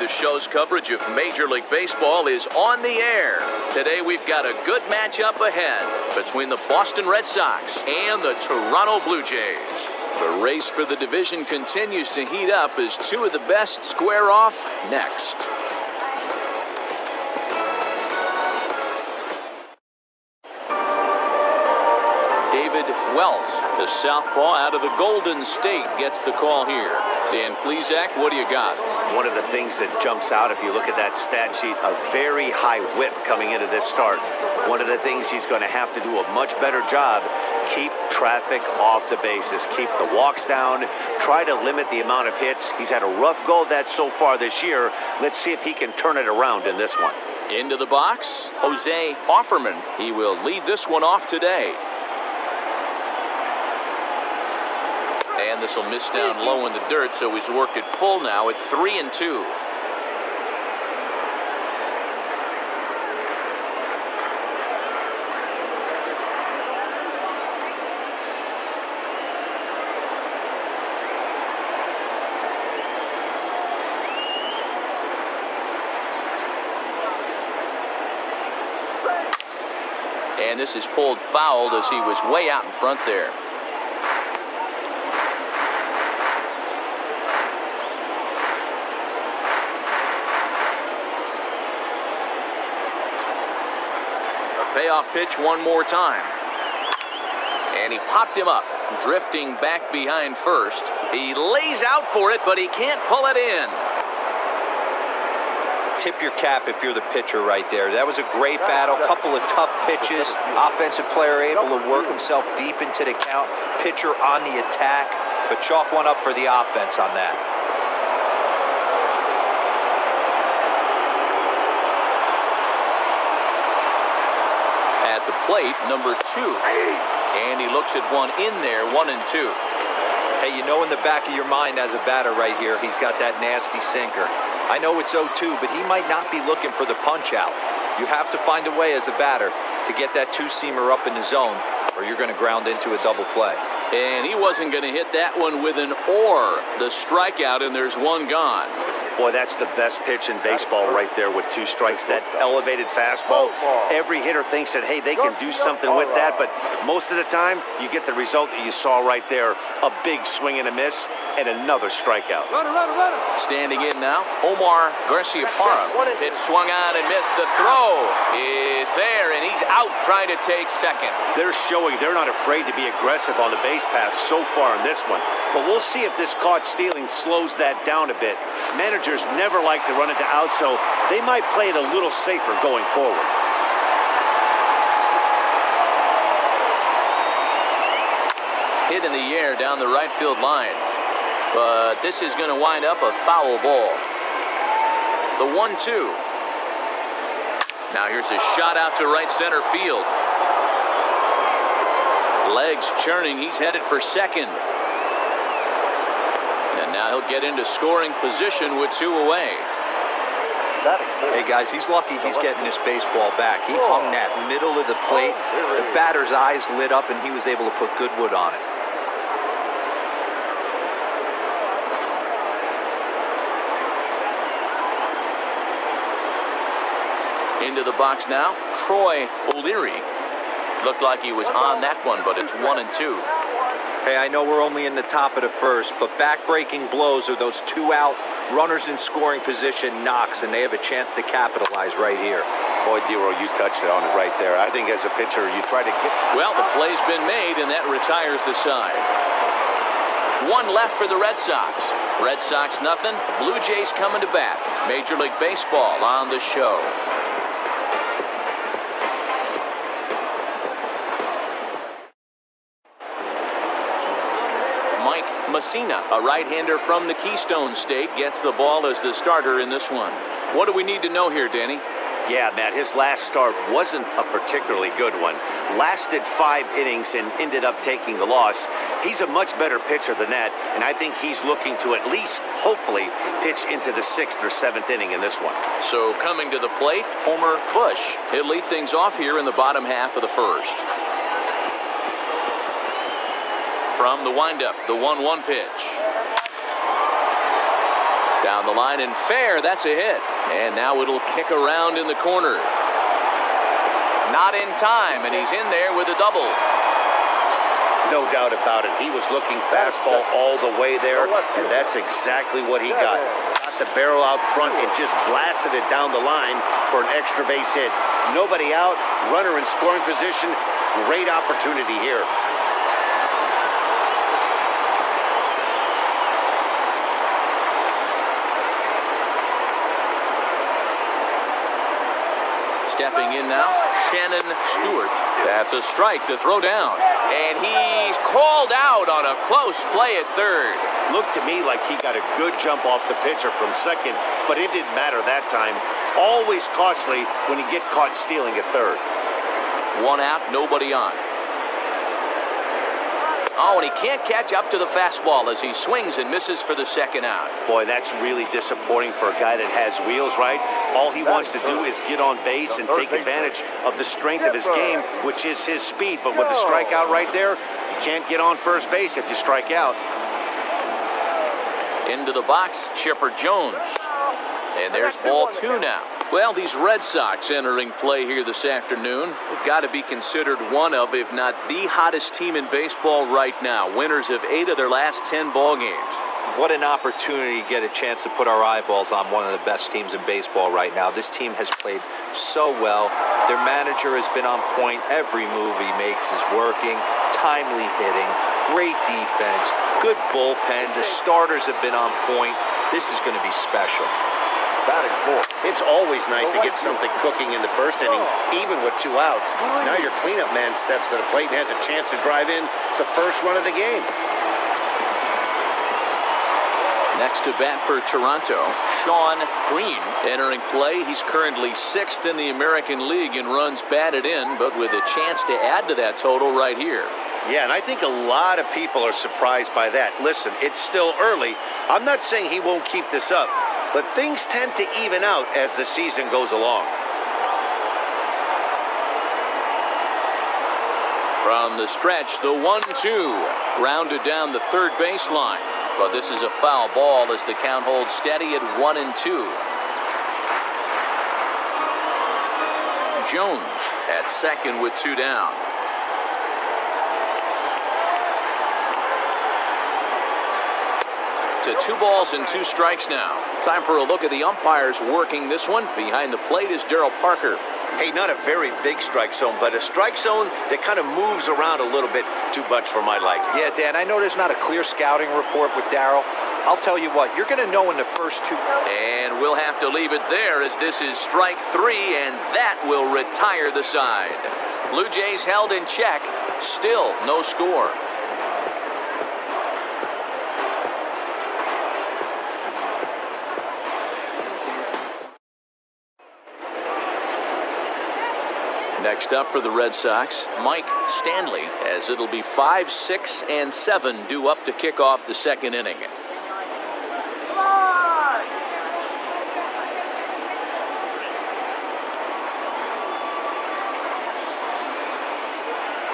The show's coverage of Major League Baseball is on the air. Today we've got a good matchup ahead between the Boston Red Sox and the Toronto Blue Jays. The race for the division continues to heat up as two of the best square off next. Wells, the southpaw out of the Golden State, gets the call here. Dan Plesac, what do you got? One of the things that jumps out, if you look at that stat sheet, a very high whip coming into this start. One of the things he's going to have to do a much better job, keep traffic off the bases, keep the walks down, try to limit the amount of hits. He's had a rough go of that so far this year. Let's see if he can turn it around in this one. Into the box, Jose Offerman. He will lead this one off today. And this will miss down low in the dirt, so he's worked it full now at 3-2. And this is pulled fouled as he was way out in front there. Payoff pitch one more time. And he popped him up, drifting back behind first. He lays out for it, but he can't pull it in. Tip your cap if you're the pitcher right there. That was a great battle. Couple of tough pitches. Offensive player able to work himself deep into the count. Pitcher on the attack, but chalk one up for the offense on that. At the plate, number 2. And he looks at one in there, 1-2. Hey, you know in the back of your mind as a batter right here, he's got that nasty sinker. I know it's 0-2, but he might not be looking for the punch out. You have to find a way as a batter to get that two-seamer up in the zone, or you're going to ground into a double play. And he wasn't going to hit that one with an or. The strikeout, and there's one gone. Boy, that's the best pitch in baseball right there with 2 strikes. That elevated fastball. Every hitter thinks that, hey, they can do something with that, but most of the time, you get the result that you saw right there. A big swing and a miss, and another strikeout. Standing in now, Omar Garciaparra. Pitch swung on and missed. The throw is there, and he's out trying to take second. They're showing they're not afraid to be aggressive on the base path so far in this one. But we'll see if this caught stealing slows that down a bit. Managers never like to run into out, so they might play it a little safer going forward. Hit in the air down the right field line. But this is going to wind up a foul ball. The 1-2. Now here's a shot out to right center field. Legs churning. He's headed for second. And now he'll get into scoring position with 2 away. Hey, guys, he's lucky he's getting this baseball back. He hung that middle of the plate. The batter's eyes lit up, and he was able to put good wood on it. Into the box now, Troy O'Leary. Looked like he was on that one, but it's 1-2. Hey, I know we're only in the top of the first, but back-breaking blows are those 2 out, runners in scoring position knocks, and they have a chance to capitalize right here. Boy, Dero, you touched on it right there. I think as a pitcher, you try to get... Well, the play's been made, and that retires the side. 1 left for the Red Sox. Red Sox nothing. Blue Jays coming to bat. Major League Baseball on the show. Messina, a right-hander from the Keystone State, gets the ball as the starter in this one. What do we need to know here, Danny? Yeah, Matt, his last start wasn't a particularly good one. Lasted 5 innings and ended up taking the loss. He's a much better pitcher than that, and I think he's looking to at least, hopefully, pitch into the 6th or 7th inning in this one. So coming to the plate, Homer Bush. He'll lead things off here in the bottom half of the first. From the windup, the 1-1 pitch. Down the line and fair. That's a hit. And now it'll kick around in the corner. Not in time, and he's in there with a double. No doubt about it. He was looking fastball all the way there, and that's exactly what he got. Got the barrel out front and just blasted it down the line for an extra base hit. Nobody out, runner in scoring position. Great opportunity here. Stepping in now, Shannon Stewart. That's a strike to throw down. And he's called out on a close play at third. Looked to me like he got a good jump off the pitcher from second, but it didn't matter that time. Always costly when you get caught stealing at third. One out, nobody on. Oh, and he can't catch up to the fastball as he swings and misses for the second out. Boy, that's really disappointing for a guy that has wheels, right? All he wants to do is get on base and take advantage of the strength of his game, which is his speed. But with the strikeout right there, you can't get on first base if you strike out. Into the box, Chipper Jones. And there's ball two now. Well, these Red Sox entering play here this afternoon have got to be considered one of, if not the hottest team in baseball right now. Winners of 8 of their last 10 ball games. What an opportunity to get a chance to put our eyeballs on one of the best teams in baseball right now. This team has played so well. Their manager has been on point. Every move he makes is working. Timely hitting, great defense, good bullpen. The starters have been on point. This is going to be special. It's always nice to get something cooking in the first inning, even with 2 outs. Now your cleanup man steps to the plate and has a chance to drive in the first run of the game. Next to bat for Toronto, Sean Green entering play. He's currently 6th in the American League in runs batted in, but with a chance to add to that total right here. Yeah, and I think a lot of people are surprised by that. Listen, it's still early. I'm not saying he won't keep this up, but things tend to even out as the season goes along. From the stretch, the 1-2. Grounded down the third baseline. But this is a foul ball as the count holds steady at 1-2. Jones at second with 2 down. To 2 balls and 2 strikes now. Time for a look at the umpires working this one. Behind the plate is Darryl Parker. Hey, not a very big strike zone, but a strike zone that kind of moves around a little bit too much for my liking. Yeah, Dan, I know there's not a clear scouting report with Darryl. I'll tell you what, you're going to know in the first 2. And we'll have to leave it there as this is strike 3, and that will retire the side. Blue Jays held in check. Still no score. Next up for the Red Sox, Mike Stanley, as it'll be 5, 6, and 7 due up to kick off the second inning.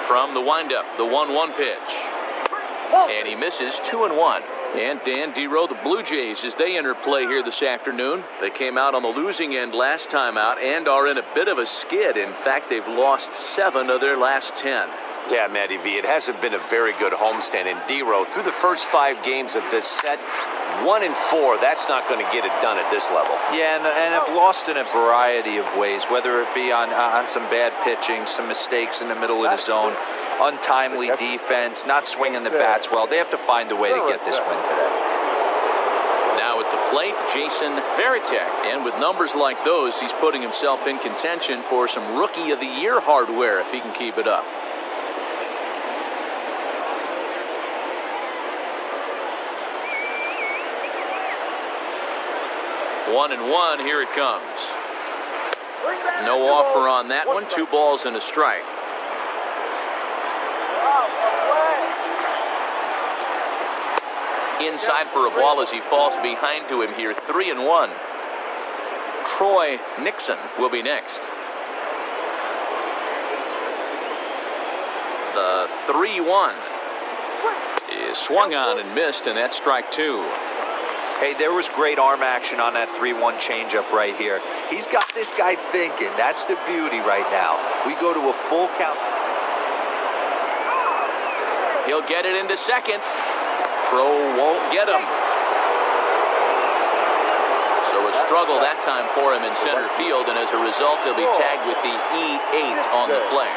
From the windup, the 1-1 pitch. And he misses 2-1. And Dan Dero, the Blue Jays, as they enter play here this afternoon. They came out on the losing end last time out and are in a bit of a skid. In fact, they've lost 7 of their last 10. Yeah, Matty V, it hasn't been a very good homestand. And Dero, through the first 5 games of this set, 1-4, that's not going to get it done at this level. Yeah, and have lost in a variety of ways, whether it be on some bad pitching, some mistakes in the middle of the zone, untimely defense, not swinging the bats well. They have to find a way to get this win today. Now at the plate, Jason Varitek. And with numbers like those, he's putting himself in contention for some Rookie of the Year hardware if he can keep it up. One and 1, here it comes. No offer on that one. 2 balls and a strike. Inside for a ball as he falls behind to him here. 3-1. Troy Nixon will be next. The 3-1 is swung on and missed, and that's strike 2. Hey, there was great arm action on that 3-1 changeup right here. He's got this guy thinking. That's the beauty right now. We go to a full count. He'll get it into second. Throw won't get him. So a struggle that time for him in center field, and as a result, he'll be tagged with the E8 on the play.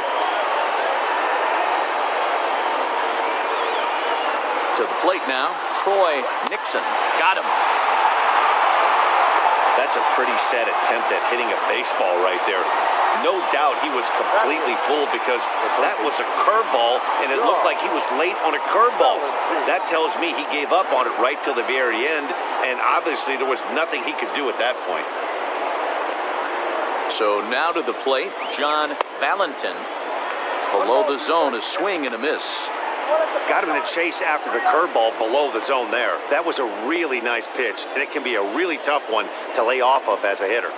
To the plate now, Troy Nixon. Got him. That's a pretty sad attempt at hitting a baseball right there. No doubt he was completely fooled because that was a curveball, and it looked like he was late on a curveball. That tells me he gave up on it right till the very end, and obviously there was nothing he could do at that point. So now to the plate, John Valentin. Below the zone, a swing and a miss. Got him in the chase after the curveball below the zone there. That was a really nice pitch, and it can be a really tough one to lay off of as a hitter.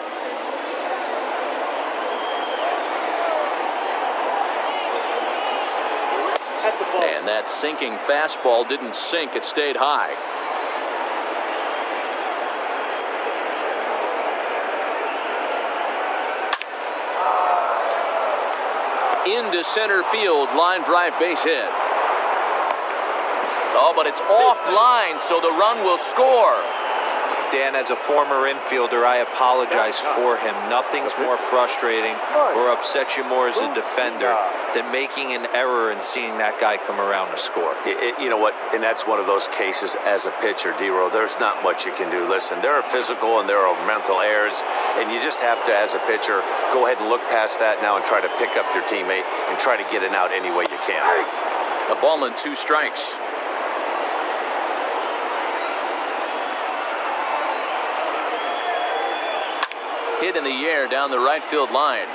And that sinking fastball didn't sink, it stayed high. Into center field, line drive, base hit. Oh, but it's offline, so the run will score. Dan, as a former infielder, I apologize for him. Nothing's more frustrating or upsets you more as a defender than making an error and seeing that guy come around to score. You know what? And that's one of those cases as a pitcher, D-Row. There's not much you can do. Listen, there are physical and there are mental errors, and you just have to, as a pitcher, go ahead and look past that now and try to pick up your teammate and try to get it out any way you can. A ball and 2 strikes. Hit in the air down the right field line.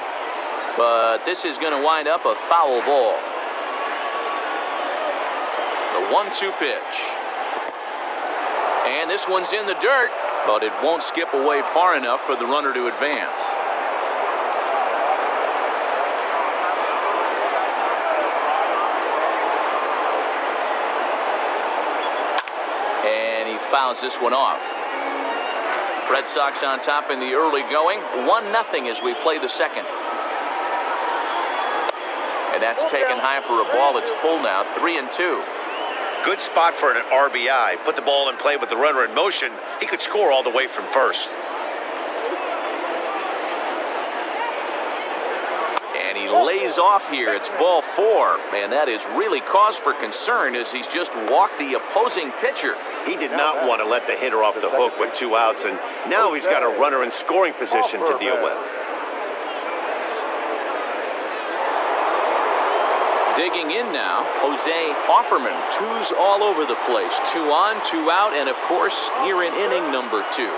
But this is going to wind up a foul ball. The 1-2 pitch. And this one's in the dirt, but it won't skip away far enough for the runner to advance. And he fouls this one off. Red Sox on top in the early going, 1-0 as we play the second. And that's taken high for a ball. It's full now, 3-2. Good spot for an RBI. Put the ball in play with the runner in motion. He could score all the way from first. And he lays off here. It's ball 4. Man, that is really cause for concern as he's just walked the opposing pitcher. He did not want to let the hitter off the hook with 2 outs, and now he's got a runner in scoring position to deal with. Digging in now, Jose Offerman. 2s all over the place. 2 on, 2 out, and of course, here in inning number 2.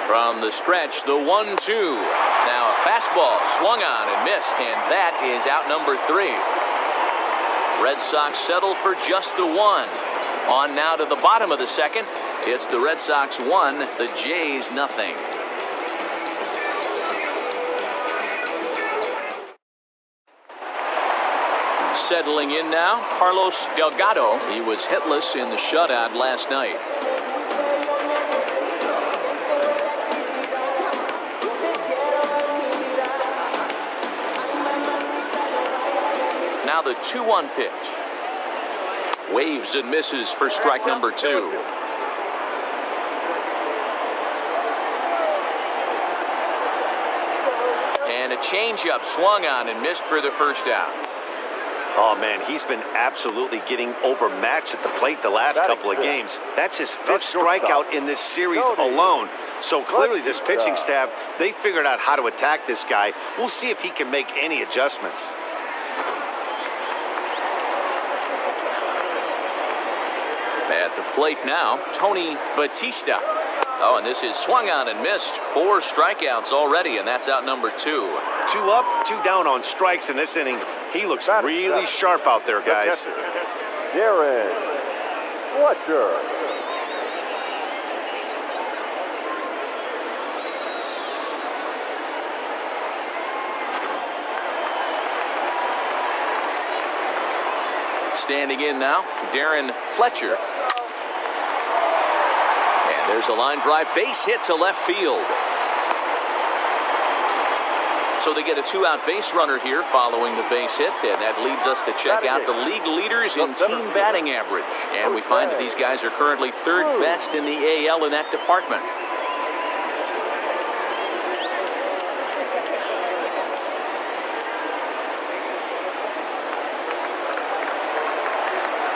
From the stretch, the 1-2. Now a fastball swung on and missed, and that is out number 3. Red Sox settle for just the 1. On now to the bottom of the second. It's the Red Sox 1, the Jays 0. Settling in now, Carlos Delgado. He was hitless in the shutout last night. Now the 2-1 pitch. Waves and misses for strike number 2. And a changeup swung on and missed for the first out. Oh, man, he's been absolutely getting overmatched at the plate the last couple of games. That's his 5th strikeout in this series alone. So clearly this pitching staff, they figured out how to attack this guy. We'll see if he can make any adjustments. At the plate now, Tony Batista. Oh, and this is swung on and missed. 4 strikeouts already, and that's out number 2. 2 up, 2 down on strikes in this inning. He looks really sharp out there, guys. Darren Fletcher. standing in now, Darren Fletcher. And there's a line drive base hit to left field. So they get a 2-out base runner here following the base hit, and that leads us to check out the league leaders in team batting average. And we find that these guys are currently third best in the AL in that department.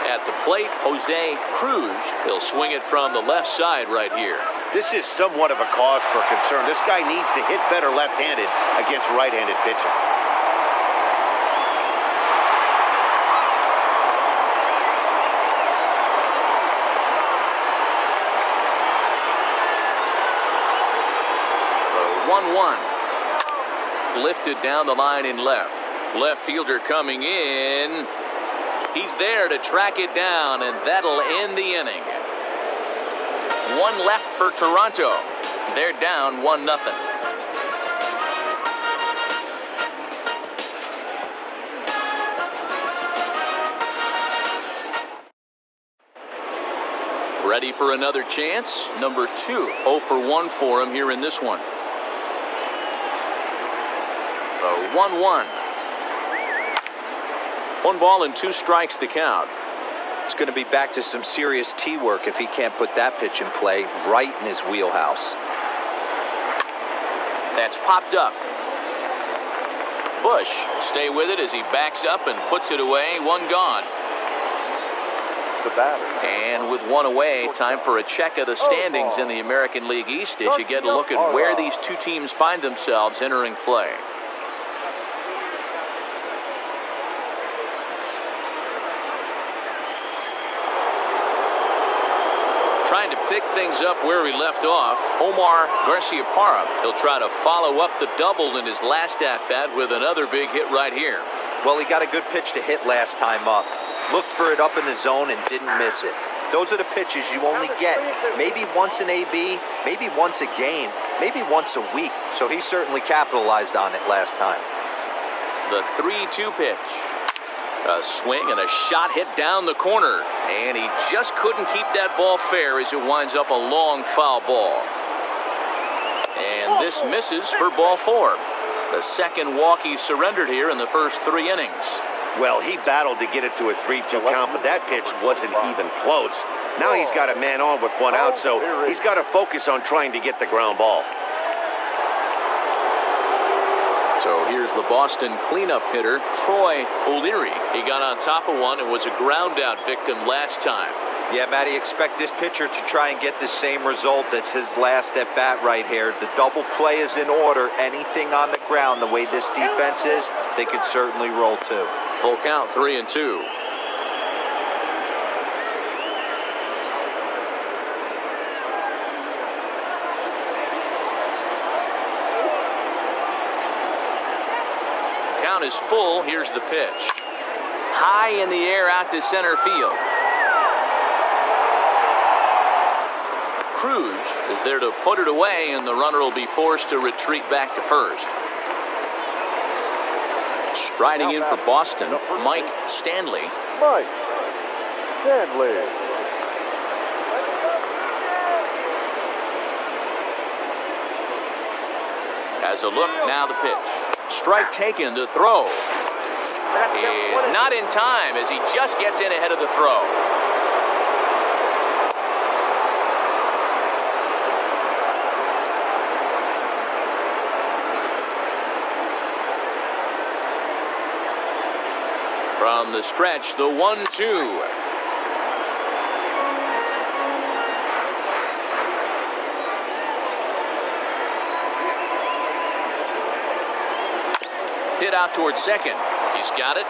At the plate, Jose Cruz. He'll swing it from the left side right here. This is somewhat of a cause for concern. This guy needs to hit better left-handed against right-handed pitching. The 1-1. Lifted down the line in left. Left fielder coming in. He's there to track it down, and that'll end the inning. One left for Toronto. They're down 1-0. Ready for another chance? Number 2. 0 for 1 for him here in this one. The 1-1. 1 ball and 2 strikes to count. It's going to be back to some serious tee work if he can't put that pitch in play right in his wheelhouse. That's popped up. Bush will stay with it as he backs up and puts it away. 1 gone. The batter. And with 1 away, time for a check of the standings in the American League East as you get a look at where these 2 teams find themselves entering play. Trying to pick things up where we left off, Omar Garciaparra. He'll try to follow up the double in his last at-bat with another big hit right here. Well, he got a good pitch to hit last time up. Looked for it up in the zone and didn't miss it. Those are the pitches you only get maybe once in AB, maybe once a game, maybe once a week. So he certainly capitalized on it last time. The 3-2 pitch. A swing and a shot hit down the corner. And he just couldn't keep that ball fair as it winds up a long foul ball. And this misses for ball 4. The second walk he surrendered here in the first 3 innings. Well, he battled to get it to a 3-2 count, but that pitch wasn't even close. Now he's got a man on with 1 out, so he's got to focus on trying to get the ground ball. So here's the Boston cleanup hitter, Troy O'Leary. He got on top of one and was a ground out victim last time. Yeah, Matty, expect this pitcher to try and get the same result. That's his last at bat right here. The double play is in order. Anything on the ground, the way this defense is, they could certainly roll 2. Full count, 3-2. Count is full. Here's the pitch. High in the air out to center field. Cruz is there to put it away, and the runner will be forced to retreat back to first. Striding in for Boston, Mike Stanley. Mike Stanley. Has a look, now the pitch. Strike taken, the throw is not in time as he just gets in ahead of the throw. From the stretch, the 1-2. Hit out towards second. He's got it.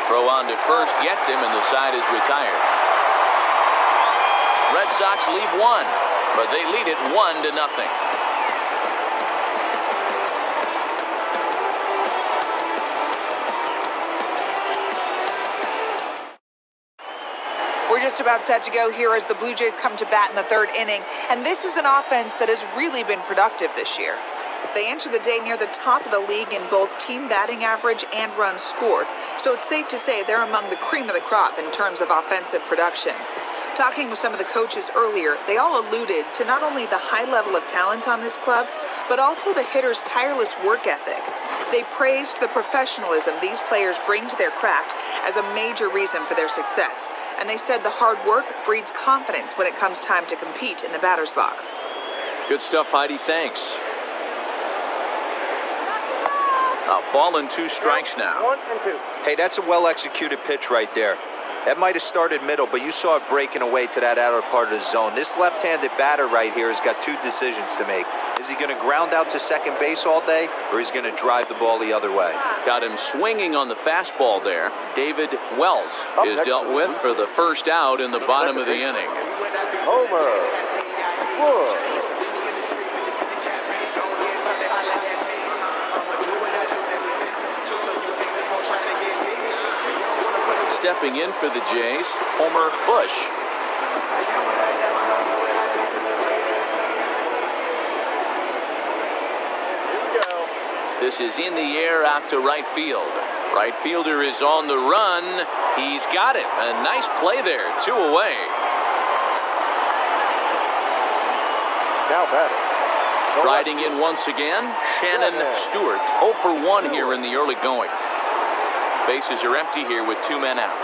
Throw on to first gets him, and the side is retired. Red Sox leave 1, but they lead it 1-0. We're just about set to go here as the Blue Jays come to bat in the 3rd inning, and this is an offense that has really been productive this year. They enter the day near the top of the league in both team batting average and runs scored, so it's safe to say they're among the cream of the crop in terms of offensive production. Talking with some of the coaches earlier, they all alluded to not only the high level of talent on this club, but also the hitters' tireless work ethic. They praised the professionalism these players bring to their craft as a major reason for their success, and they said the hard work breeds confidence when it comes time to compete in the batter's box. Good stuff, Heidi. Thanks. A ball and 2 strikes now. 1 and 2. Hey, that's a well-executed pitch right there. That might have started middle, but you saw it breaking away to that outer part of the zone. This left-handed batter right here has got 2 decisions to make. Is he going to ground out to second base all day, or is he going to drive the ball the other way? Got him swinging on the fastball there. David Wells is dealt with for the first out in the bottom of the inning. Homer. Wood. Stepping in for the Jays, Homer Bush. This is in the air out to right field. Right fielder is on the run. He's got it. A nice play there. 2 away. Now batting. Riding in once again, Shannon Stewart. 0 for 1 here in the early going. Bases are empty here with 2 men out.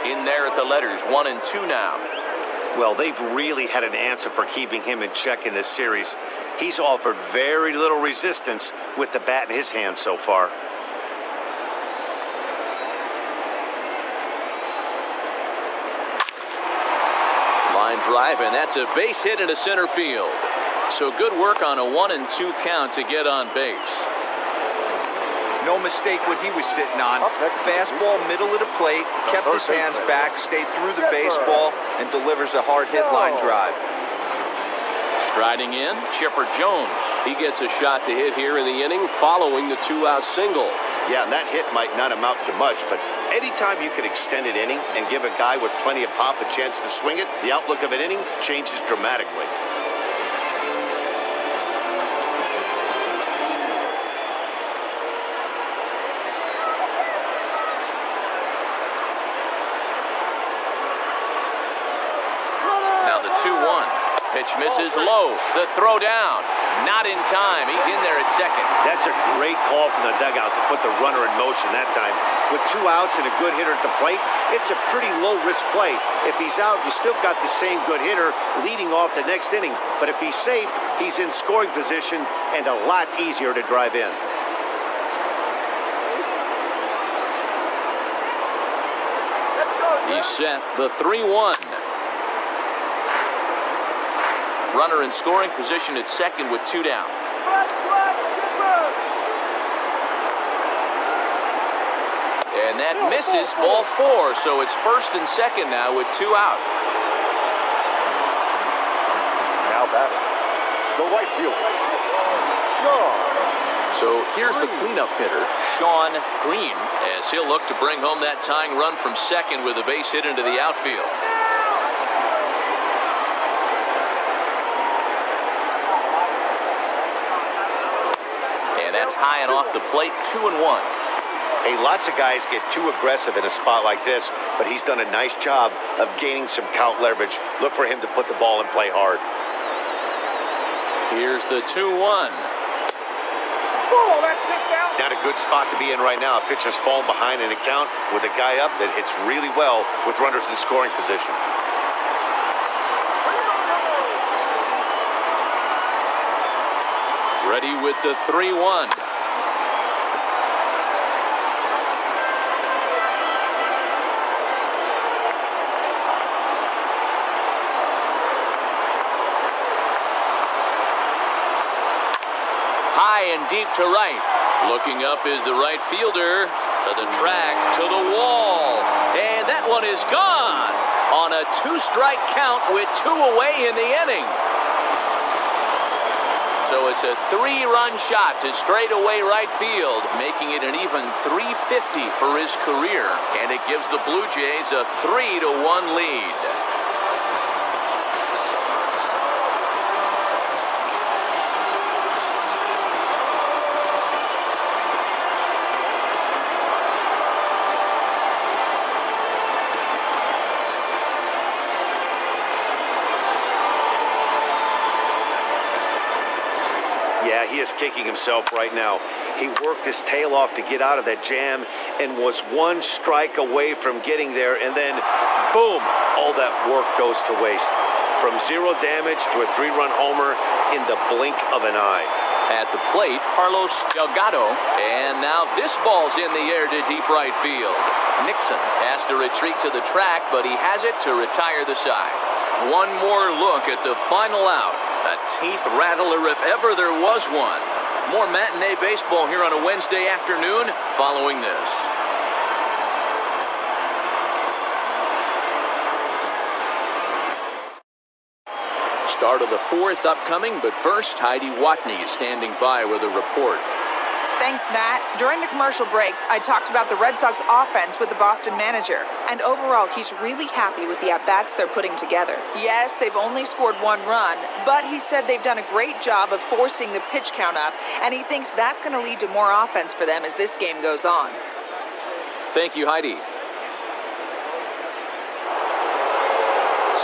In there at the letters, 1 and 2 now. Well, they've really had an answer for keeping him in check in this series. He's offered very little resistance with the bat in his hand so far. Line drive, and that's a base hit into center field. So good work on a 1 and 2 count to get on base. No mistake what he was sitting on. Fastball middle of the plate, kept his hands back, stayed through the baseball, and delivers a hard hit line drive. Striding in, Chipper Jones. He gets a shot to hit here in the inning following the 2-out single. Yeah, and that hit might not amount to much, but anytime you can extend an inning and give a guy with plenty of pop a chance to swing it, the outlook of an inning changes dramatically. Now the 2-1. Pitch misses low. The throw down. Not in time. He's in there at second. That's a great call from the dugout to put the runner in motion that time. With 2 outs and a good hitter at the plate, it's a pretty low-risk play. If he's out, you still got the same good hitter leading off the next inning. But if he's safe, he's in scoring position and a lot easier to drive in. He's set. The 3-1. Runner in scoring position at second with 2 down. And that misses, ball 4, so it's first and second now with 2 out. Now batting. The right fielder. So here's the cleanup hitter, Sean Green, as he'll look to bring home that tying run from second with a base hit into the outfield. And that's high and off the plate, 2-1. Hey, lots of guys get too aggressive in a spot like this, but he's done a nice job of gaining some count leverage. Look for him to put the ball in play hard. Here's the 2-1. Not a good spot to be in right now. A pitcher's falling behind in the count with a guy up that hits really well with runners in scoring position. Ready with the 3-1. High and deep to right. Looking up is the right fielder. To the track, to the wall. And that one is gone on a 2-strike count with 2 away in the inning. So it's a 3-run shot to straightaway right field, making it an even .350 for his career. And it gives the Blue Jays a 3-1 lead. Yeah, he is kicking himself right now. He worked his tail off to get out of that jam and was one strike away from getting there, and then, boom, all that work goes to waste. From 0 damage to a 3-run homer in the blink of an eye. At the plate, Carlos Delgado, and now this ball's in the air to deep right field. Nixon has to retreat to the track, but he has it to retire the side. One more look at the final out. A teeth rattler if ever there was one. More matinee baseball here on a Wednesday afternoon following this. Start of the 4th upcoming, but first, Heidi Watney is standing by with a report. Thanks, Matt. During the commercial break, I talked about the Red Sox offense with the Boston manager. And overall, he's really happy with the at-bats they're putting together. Yes, they've only scored 1 run, but he said they've done a great job of forcing the pitch count up, and he thinks that's going to lead to more offense for them as this game goes on. Thank you, Heidi.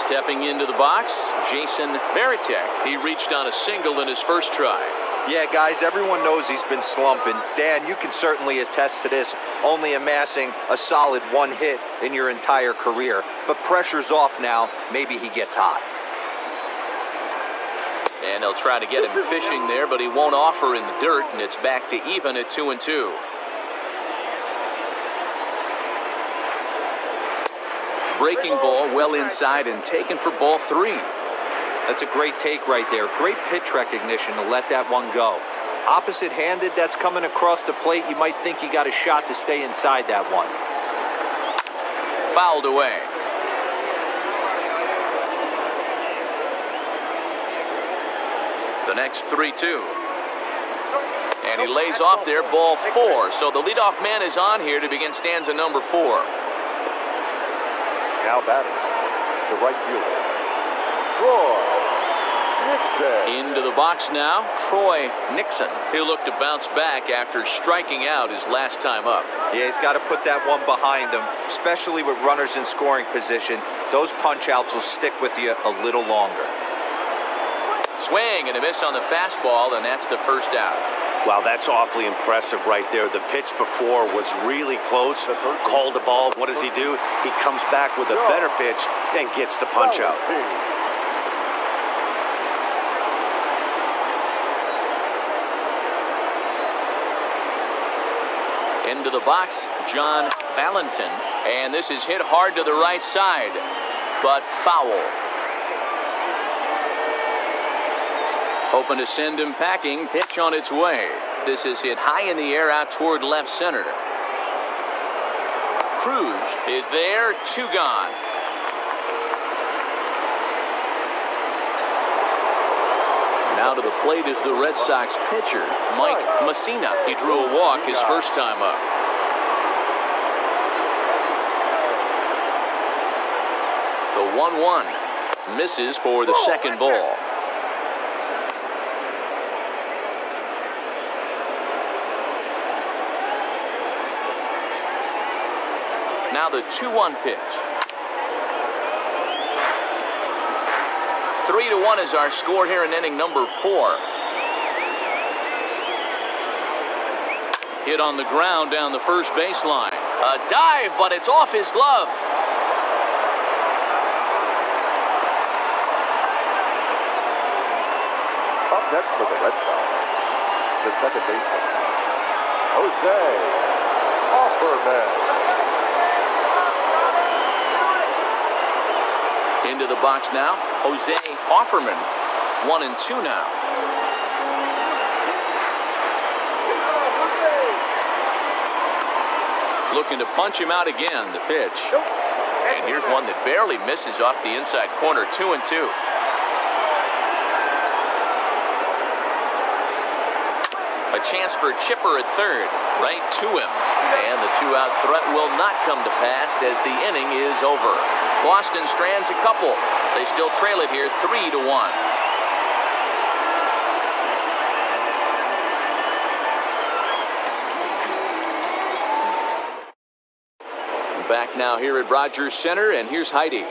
Stepping into the box, Jason Varitek. He reached on a single in his first try. Yeah, guys, everyone knows he's been slumping. Dan, you can certainly attest to this, only amassing a solid 1 hit in your entire career. But pressure's off now. Maybe he gets hot. And they'll try to get him fishing there, but he won't offer in the dirt, and it's back to even at 2-2. Breaking ball well inside and taken for ball 3. That's a great take right there. Great pitch recognition to let that one go. Opposite-handed, that's coming across the plate. You might think you got a shot to stay inside that one. Fouled away. The next 3-2. And he lays off there, ball 4. So the leadoff man is on here to begin stanza number 4. Now batting, the right fielder, Troy Nixon. Into the box now, Troy Nixon. He'll look to bounce back after striking out his last time up. Yeah, he's got to put that one behind him, especially with runners in scoring position. Those punch-outs will stick with you a little longer. Swing and a miss on the fastball, and that's the first out. Wow, that's awfully impressive right there. The pitch before was really close. Called the ball. What does he do? He comes back with a better pitch and gets the punch out. Into the box, John Valentin. And this is hit hard to the right side, but foul. Hoping to send him packing. Pitch on its way. This is hit high in the air out toward left center. Cruz is there. 2 gone. Now to the plate is the Red Sox pitcher, Mike Messina. He drew a walk his first time up. The 1-1 misses for the second ball. Now the 2-1 pitch. 3-1 is our score here in inning number 4. Hit on the ground down the first baseline. A dive, but it's off his glove. Up next for the Red Sox, the second baseman, Jose Offerman. Into the box now, Jose Offerman. 1-2 now. Looking to punch him out again, the pitch. And here's one that barely misses off the inside corner. 2-2. A chance for Chipper at third, right to him. And the 2-out threat will not come to pass as the inning is over. Boston strands a couple. They still trail it here 3-1. Back now here at Rogers Center, and here's Heidi.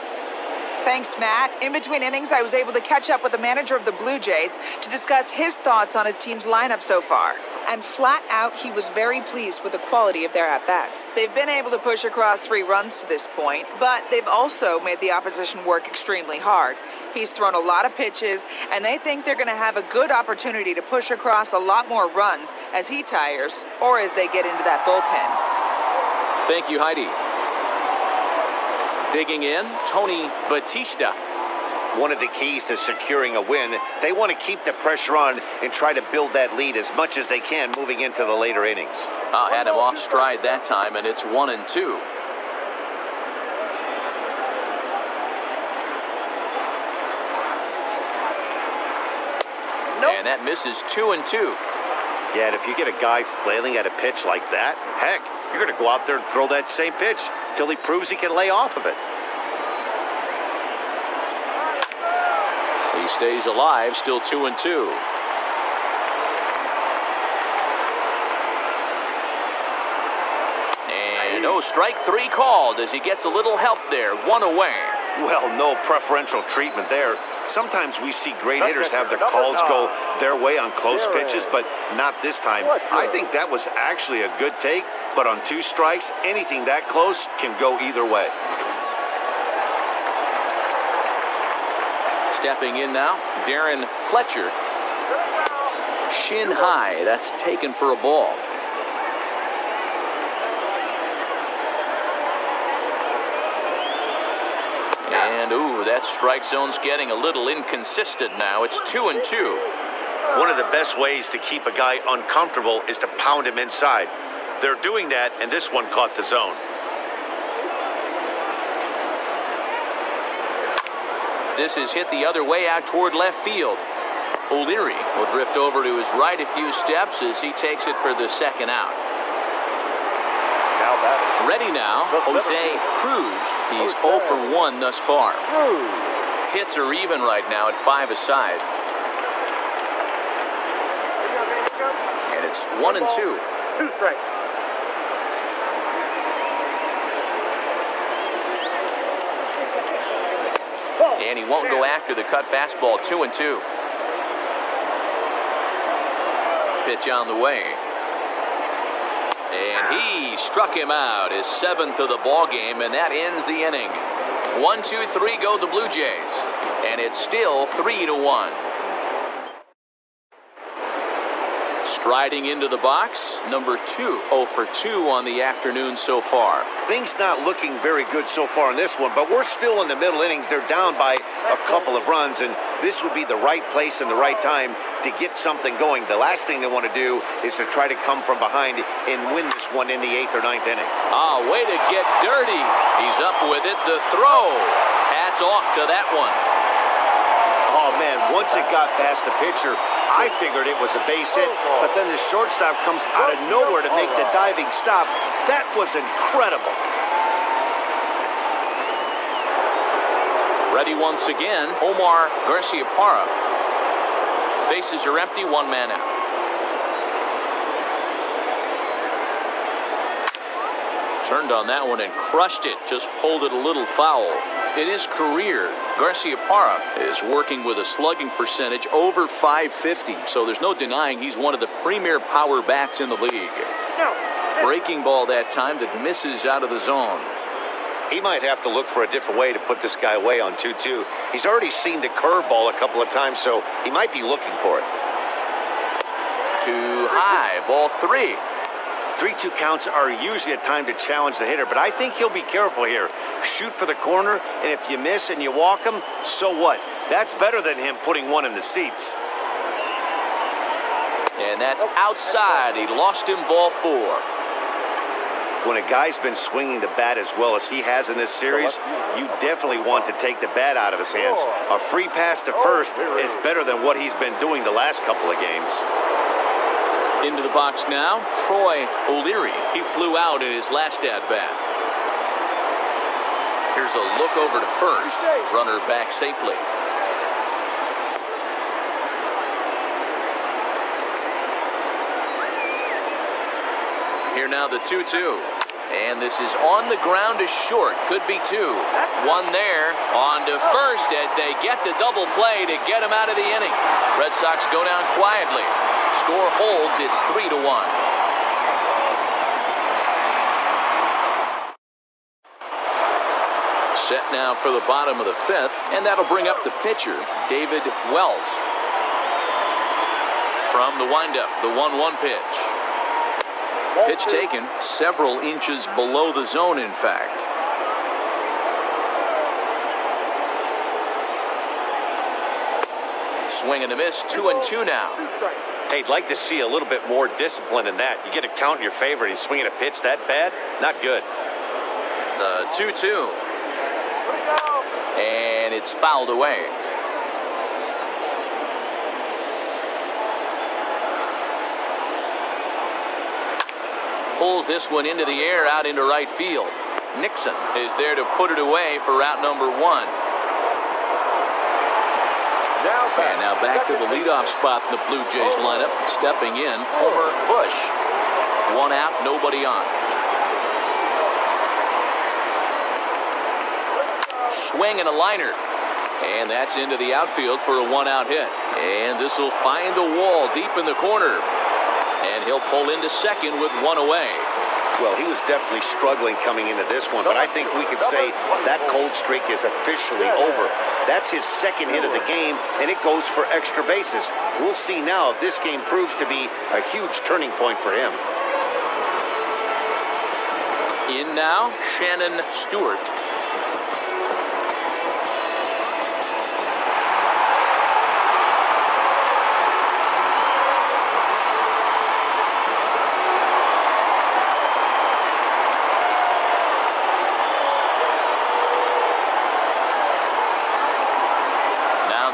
Thanks, Matt. In between innings, I was able to catch up with the manager of the Blue Jays to discuss his thoughts on his team's lineup so far. And flat out, he was very pleased with the quality of their at-bats. They've been able to push across 3 runs to this point, but they've also made the opposition work extremely hard. He's thrown a lot of pitches, and they think they're going to have a good opportunity to push across a lot more runs as he tires or as they get into that bullpen. Thank you, Heidi. Digging in, Tony Batista. One of the keys to securing a win, they want to keep the pressure on and try to build that lead as much as they can moving into the later innings. Had him off stride that time, and it's 1-2. And that misses 2-2. Yeah, and if you get a guy flailing at a pitch like that, heck, you're going to go out there and throw that same pitch till he proves he can lay off of it. He stays alive, still 2-2. And strike 3 called as he gets a little help there, 1 away. Well, no preferential treatment there. Sometimes we see great hitters have their calls go their way on close pitches, but not this time. I think that was actually a good take, but on 2 strikes, anything that close can go either way. Stepping in now, Darren Fletcher. Shin high, that's taken for a ball. And, that strike zone's getting a little inconsistent now. It's 2-2. One of the best ways to keep a guy uncomfortable is to pound him inside. They're doing that, and this one caught the zone. This is hit the other way out toward left field. O'Leary will drift over to his right a few steps as he takes it for the second out. Now batting. Ready now, Jose Cruz. He's 0 for 1 thus far. Hits are even right now at 5 aside. And it's 1-2. 2 strikes. And he won't go after the cut fastball, 2-2. Pitch on the way. And he struck him out, his 7th of the ball game, and that ends the inning. 1-2-3 go the Blue Jays, and it's still 3-1. Striding into the box, number 2, 0 for 2 on the afternoon so far. Things not looking very good so far in this one, but we're still in the middle innings. They're down by a couple of runs, and this would be the right place and the right time to get something going. The last thing they want to do is to try to come from behind and win this one in the 8th or 9th inning. Way to get dirty. He's up with it. The throw. Hats off to that one. Oh, man, once it got past the pitcher, I figured it was a base hit, but then the shortstop comes out of nowhere to make the diving stop. That was incredible. Ready once again, Omar Garciaparra. Bases are empty, 1 man out. Turned on that one and crushed it, just pulled it a little foul. In his career, Garciaparra is working with a slugging percentage over .550, so there's no denying he's one of the premier power bats in the league. Breaking ball that time that misses out of the zone. He might have to look for a different way to put this guy away on 2-2. He's already seen the curveball a couple of times, so he might be looking for it. Too high, ball 3. 3-2 counts are usually a time to challenge the hitter, but I think he'll be careful here. Shoot for the corner, and if you miss and you walk him, so what? That's better than him putting one in the seats. And that's outside. He lost him, ball 4. When a guy's been swinging the bat as well as he has in this series, you definitely want to take the bat out of his hands. A free pass to first is better than what he's been doing the last couple of games. Into the box now, Troy O'Leary. He flew out in his last at-bat. Here's a look over to first. Runner back safely. Here now the 2-2. And this is on the ground to short. Could be two. One there. On to first as they get the double play to get him out of the inning. Red Sox go down quietly. Score holds. It's 3-1. Set now for the bottom of the fifth, and that'll bring up the pitcher, David Wells. From the windup, the 1-1 pitch. Pitch taken several inches below the zone, in fact. Swing and a miss, 2-2 now. Hey, I'd like to see a little bit more discipline in that. You get a count in your favor, he's swinging a pitch that bad? Not good. The 2-2. And it's fouled away. Pulls this one into the air out into right field. Nixon is there to put it away for route number one. And now back to the leadoff spot in the Blue Jays lineup. Stepping in, Homer Bush. One out, nobody on. Swing and a liner. And that's into the outfield for a one-out hit. And this will find the wall deep in the corner. And he'll pull into second with one away. Well, he was definitely struggling coming into this one, but I think we could say that cold streak is officially over. That's his second hit of the game, and it goes for extra bases. We'll see now if this game proves to be a huge turning point for him. In now, Shannon Stewart.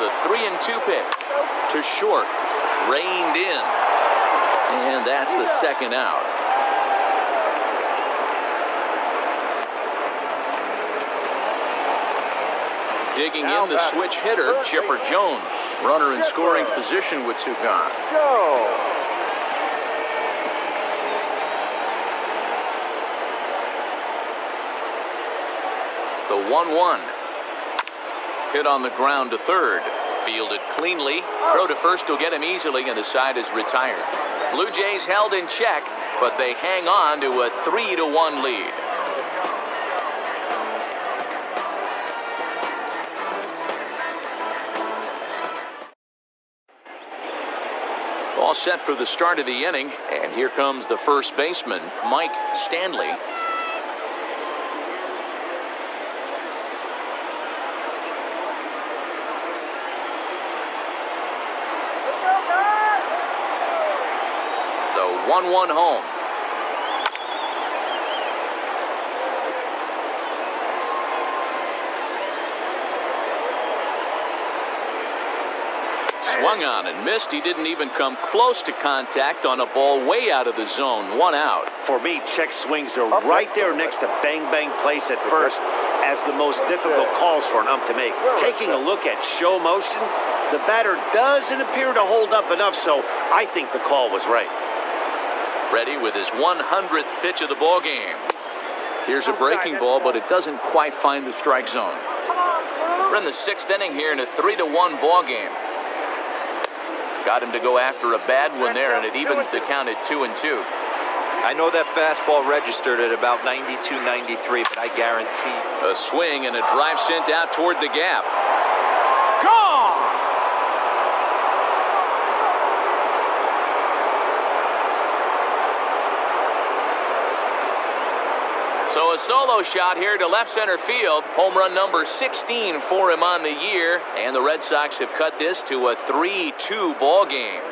The 3-2 pitch to short, reined in, and that's the second out. Digging in the switch hitter, Chipper Jones, runner in scoring position with two gone. The 1-1. Hit on the ground to third. Fielded cleanly. Throw to first will get him easily, and the side is retired. Blue Jays held in check, but they hang on to a 3-1 lead. All set for the start of the inning, and here comes the first baseman, Mike Stanley. The 1-1 home. Swung on and missed. He didn't even come close to contact on a ball way out of the zone. One out. For me, check swings are right there next to bang-bang place at first as the most difficult calls for an ump to make. Taking a look at show motion, the batter doesn't appear to hold up enough, so I think the call was right. Ready with his 100th pitch of the ball game. Here's a breaking ball, but it doesn't quite find the strike zone. We're in the sixth inning here in a 3-1 ball game. Got him to go after a bad one there, and it evens the count at 2-2. I know that fastball registered at about 92-93, but I guarantee. A swing and a drive sent out toward the gap. So a solo shot here to left center field. Home run number 16 for him on the year. And the Red Sox have cut this to a 3-2 ball game.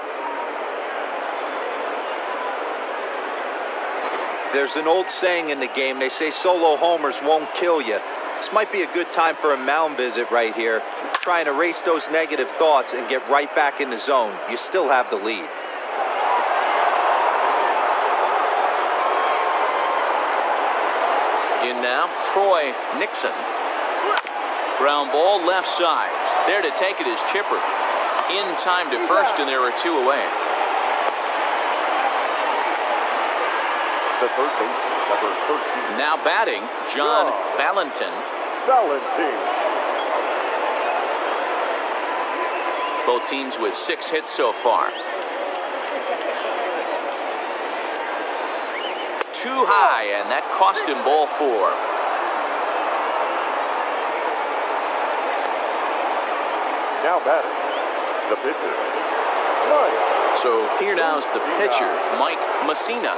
There's an old saying in the game. They say solo homers won't kill you. This might be a good time for a mound visit right here. Try and erase those negative thoughts and get right back in the zone. You still have the lead. In now, Troy Nixon. Ground ball left side. There to take it is Chipper. In time to first, and there are two away. The third baseman, Number 13. Now batting, John Valentin. Both teams with 6 hits so far. Too high, and that cost him ball 4. Now batting, the pitcher. So here now's the pitcher, Mike Messina.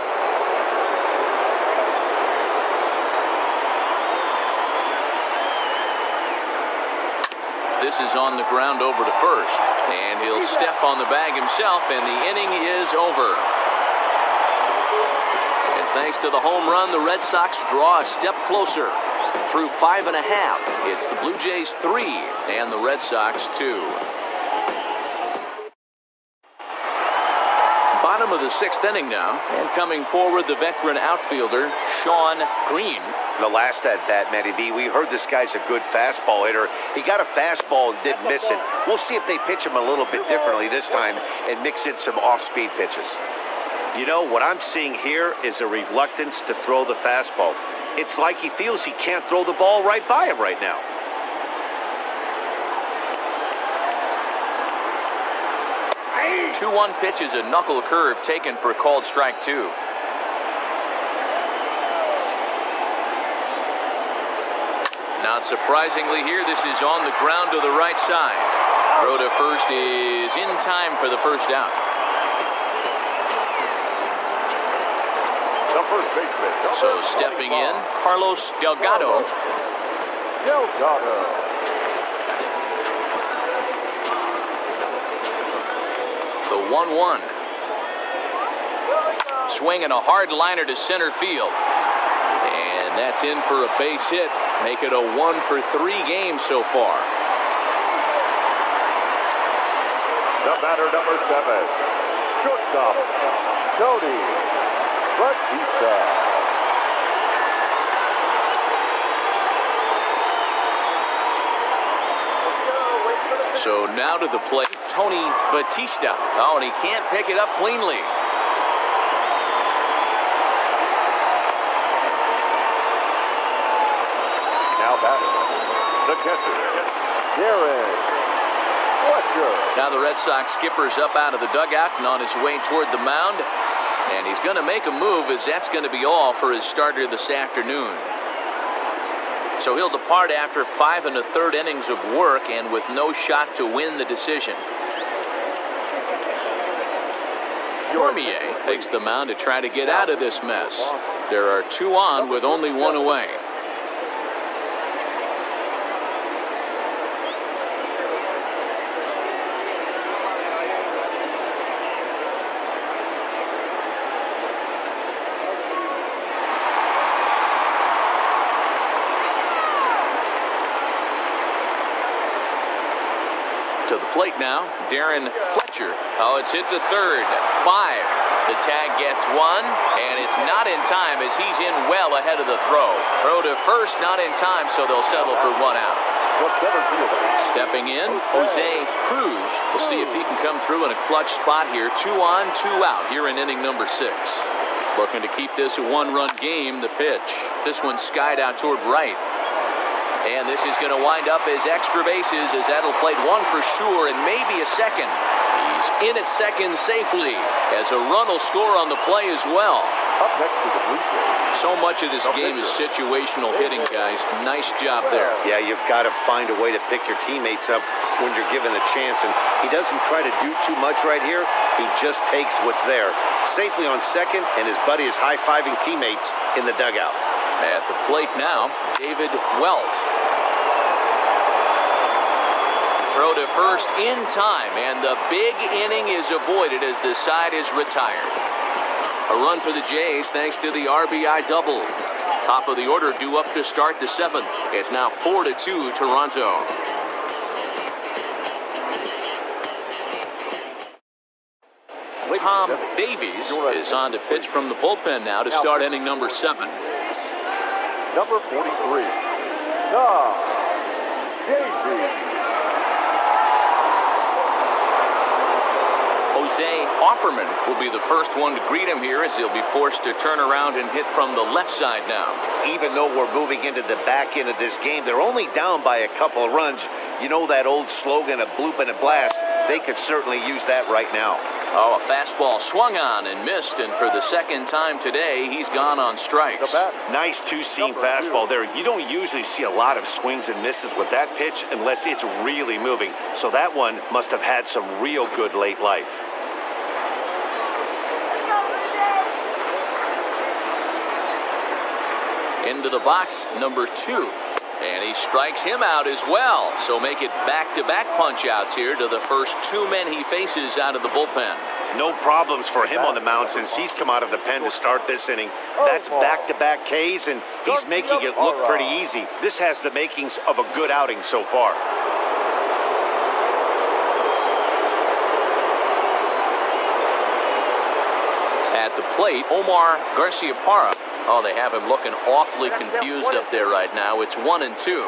This is on the ground over to first, and he'll step on the bag himself, and the inning is over. And thanks to the home run, the Red Sox draw a step closer. Through 5 1/2, it's the Blue Jays 3 and the Red Sox 2. Bottom of the 6th inning now, and coming forward, the veteran outfielder, Sean Green. The last at bat, Matty V, we heard this guy's a good fastball hitter. He got a fastball and didn't miss it. We'll see if they pitch him a little bit differently this time and mix in some off-speed pitches. You know, what I'm seeing here is a reluctance to throw the fastball. It's like he feels he can't throw the ball right by him right now. A 2-1 pitch is a knuckle curve taken for a called strike 2. Not surprisingly here, this is on the ground to the right side. Throw to first is in time for the first out. The first baseman. So stepping in, Carlos Delgado. The 1-1. Swinging a hard liner to center field. And that's in for a base hit. Make it a 1-for-3 game so far. The batter, number 7. Shortstop, Tony Batista. So now to the plate, Tony Batista. Oh, and he can't pick it up cleanly. Now batting, the catcher, Darren Fletcher. Now the Red Sox skipper's up out of the dugout and on his way toward the mound. And he's going to make a move, as that's going to be all for his starter this afternoon. So he'll depart after 5 1/3 innings of work and with no shot to win the decision. Cormier takes the mound to try to get out of this mess. There are 2 on with only 1 away. To the plate now, Darren Fletcher. Oh, it's hit to third. 5. The tag gets 1, and it's not in time as he's in well ahead of the throw. Throw to first, not in time, so they'll settle for 1 out. Stepping in, Jose Cruz. We'll see if he can come through in a clutch spot here. 2 on, 2 out here in inning number 6. Looking to keep this a 1-run game, the pitch. This one's skied out toward right. And this is going to wind up as extra bases, as that'll play 1 for sure and maybe a second. He's in at second safely as a run will score on the play as well. Up next to the Blue Jays. So much of this game is situational hitting, guys. Nice job there. Yeah, you've got to find a way to pick your teammates up when you're given the chance. And he doesn't try to do too much right here. He just takes what's there. Safely on second, and his buddy is high-fiving teammates in the dugout. At the plate now, David Wells. Throw to first in time, and the big inning is avoided as the side is retired. A run for the Jays thanks to the RBI double. Top of the order due up to start the 7th. It's now 4-2 Toronto. Tom Davies is on to pitch from the bullpen now to start inning number 7. Number 43, Tom Davies. Jose Offerman will be the first one to greet him here as he'll be forced to turn around and hit from the left side now. Even though we're moving into the back end of this game, they're only down by a couple of runs. You know that old slogan, a bloop and a blast? They could certainly use that right now. Oh, a fastball swung on and missed, and for the second time today, he's gone on strikes. Nice two-seam fastball there. You don't usually see a lot of swings and misses with that pitch unless it's really moving. So that one must have had some real good late life. Into the box, number 2. And he strikes him out as well. So make it back-to-back punch-outs here to the first 2 men he faces out of the bullpen. No problems for him on the mound since he's come out of the pen to start this inning. That's back-to-back Ks, and he's making it look pretty easy. This has the makings of a good outing so far. At the plate, Omar Garciaparra. Oh, they have him looking awfully confused up there right now. It's 1-2.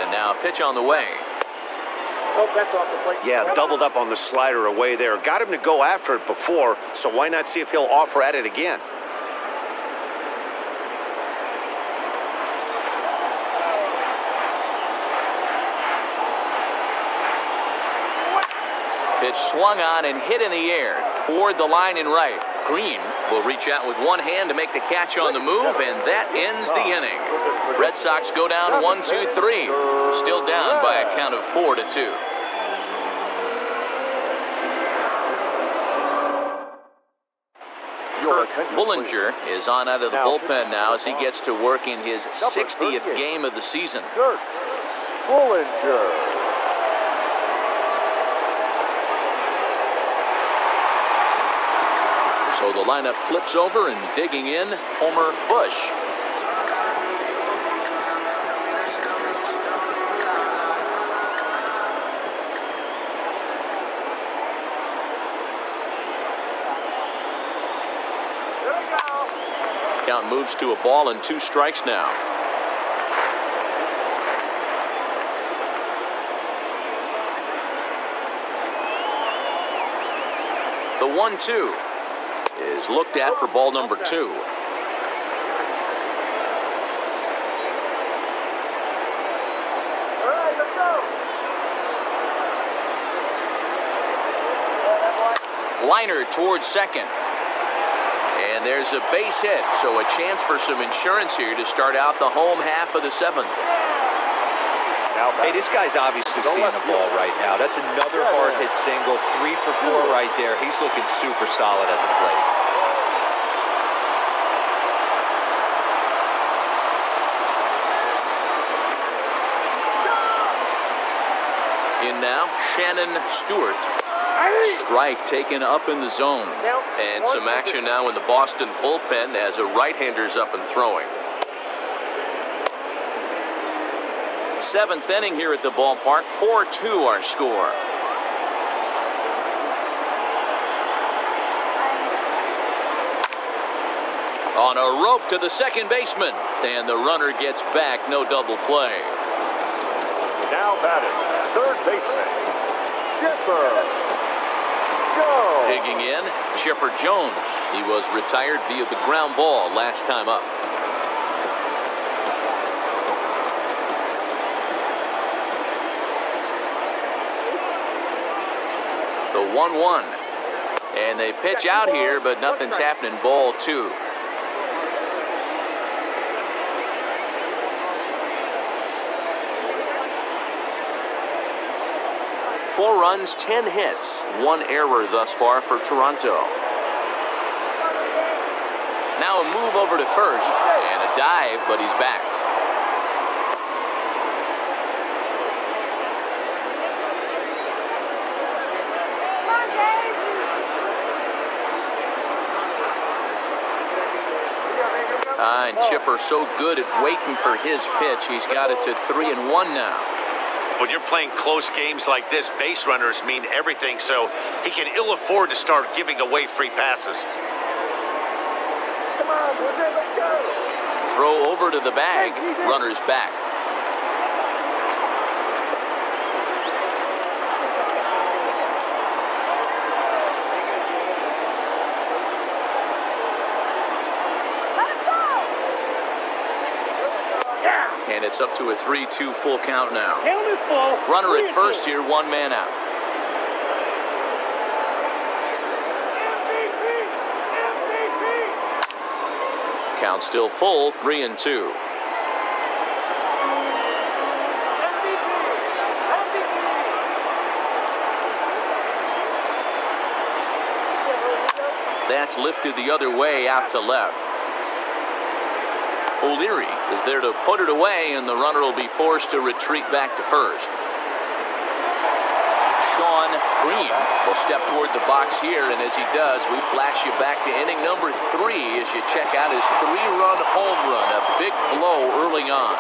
And now pitch on the way. That's off the plate. Yeah, doubled up on the slider away there. Got him to go after it before, so why not see if he'll offer at it again? Pitch swung on and hit in the air toward the line and right. Green will reach out with one hand to make the catch on the move, and that ends the inning. Red Sox go down 1-2-3. Still down by a count of 4-2. Bullinger is on out of the bullpen now as he gets to work in his 60th game of the season. Bullinger. So the lineup flips over, and digging in, Homer Bush. Count moves to a ball and 2 strikes now. The 1-2 is looked at for ball number 2. Liner towards second. And there's a base hit, so a chance for some insurance here to start out the home half of the 7th. Hey, this guy's obviously seeing the ball right now. That's another hard hit single, 3 for 4 right there. He's looking super solid at the plate. In now, Shannon Stewart. Strike taken up in the zone. And some action now in the Boston bullpen as a right-hander's up and throwing. 7th inning here at the ballpark. 4-2 our score. On a rope to the second baseman. And the runner gets back. No double play. Now batting, third baseman, Chipper. Digging in, Chipper Jones. He was retired via the ground ball last time up. The 1-1. And they pitch out here, but nothing's happening. Ball 2. Four runs, 10 hits, 1 error thus far for Toronto. Now a move over to first and a dive, but he's back. And Chipper so good at waiting for his pitch. He's got it to 3-1 now. When you're playing close games like this, base runners mean everything, so he can ill afford to start giving away free passes. Come on, Jose, let's go. Throw over to the bag. Runner's back. And it's up to a 3-2 full count now. Runner at first here, one man out. Count still full, 3-2. That's lifted the other way out to left. O'Leary is there to put it away, and the runner will be forced to retreat back to first. Sean Green will step toward the box here, and as he does, we flash you back to inning number 3 as you check out his 3-run home run, a big blow early on.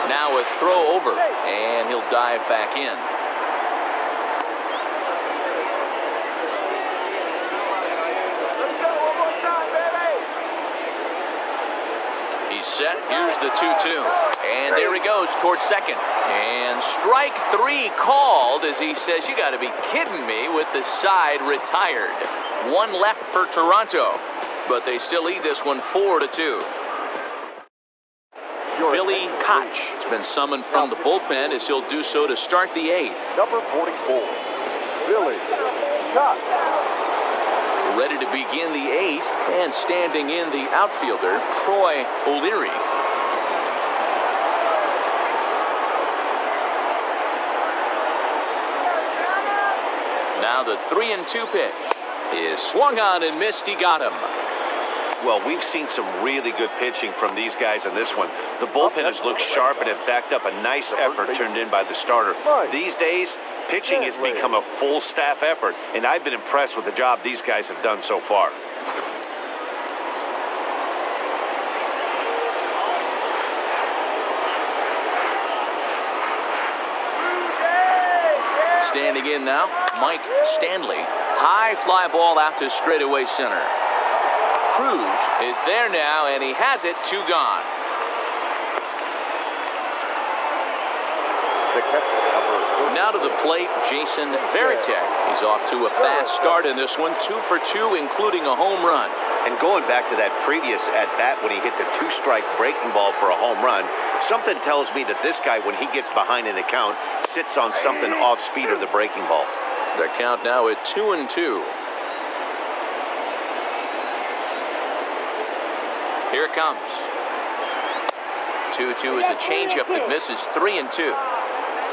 Now a throw over, and he'll dive back in. He's set. Here's the 2-2. And there he goes towards second. And strike 3 called as he says, "You got to be kidding me," with the side retired. One left for Toronto, but they still lead this one 4-2. Billy Koch has been summoned from the bullpen as he'll do so to start the 8th. Number 44, Billy Koch. Ready to begin the 8th, and standing in the outfielder, Troy O'Leary. Now the 3-2 pitch is swung on and missed. He got him. Well, we've seen some really good pitching from these guys in this one. The bullpen has looked sharp and have backed up a nice effort turned in by the starter. These days, pitching has become a full staff effort, and I've been impressed with the job these guys have done so far. Standing in now, Mike Stanley. High fly ball out to straightaway center. Cruz is there now, and he has it. 2 gone. Now to the plate, Jason Varitek. He's off to a fast start in this one, 2 for 2, including a home run. And going back to that previous at-bat when he hit the 2-strike breaking ball for a home run, something tells me that this guy, when he gets behind in the count, sits on something off-speed or the breaking ball. The count now at 2-2. Here it comes. 2-2 is a changeup that misses. 3-2.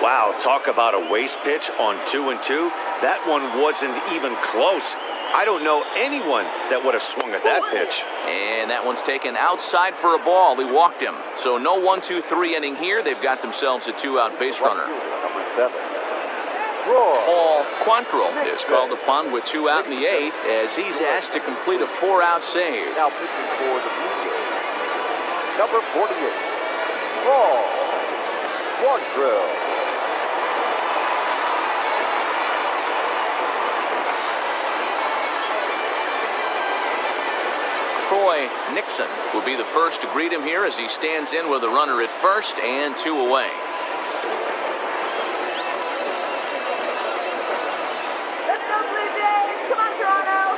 Wow, talk about a waste pitch on 2-2. That one wasn't even close. I don't know anyone that would have swung at that pitch. And that one's taken outside for a ball. He walked him. So no 1-2-3 inning here. They've got themselves a 2-out base runner. Number 7, Paul Quantrill is called upon with 2 out in the 8th as he's asked to complete a 4-out save. now pitching for the Blue Jays. Number 48, Paul Quantrill. Troy Nixon will be the first to greet him here as he stands in with a runner at first and 2 away. Let's go, Blue Jays! Come on, Toronto!